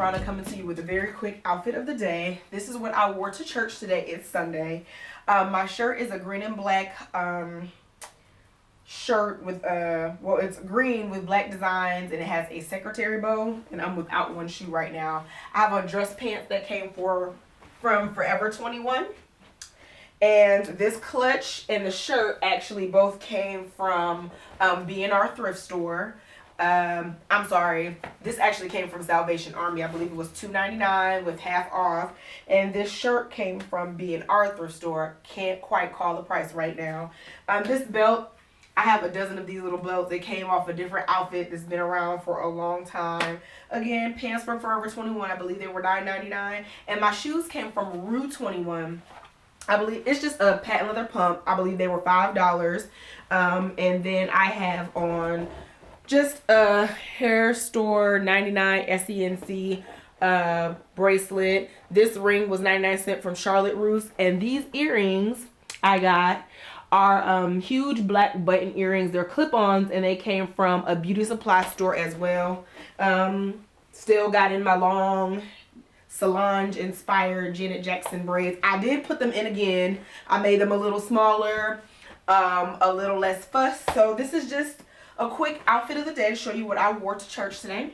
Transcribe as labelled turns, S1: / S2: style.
S1: Ronna coming to you with a very quick outfit of the day. This is what I wore to church today. It's Sunday. My shirt is a green and black shirt with well, it's green with black designs and it has a secretary bow, and I'm without one shoe right now. I have on dress pants that came from Forever 21. And this clutch and the shirt actually both came from B&R thrift store. I'm sorry, this actually came from Salvation Army. I believe it was $2.99 with half off. And this shirt came from B&R thrift store. Can't quite call the price right now. This belt, I have a dozen of these little belts. They came off a different outfit that's been around for a long time. Again, pants from Forever 21. I believe they were $9.99. And my shoes came from Rue 21. I believe it's just a patent leather pump. I believe they were $5. And then I have on just a hair store 99 SENC bracelet. This ring was 99 cents from Charlotte Russe. And these earrings I got are huge black button earrings. They're clip-ons and they came from a beauty supply store as well. Still got in my long Solange inspired Janet Jackson braids. I did put them in again. I made them a little smaller, a little less fuss. So this is just a quick outfit of the day to show you what I wore to church today.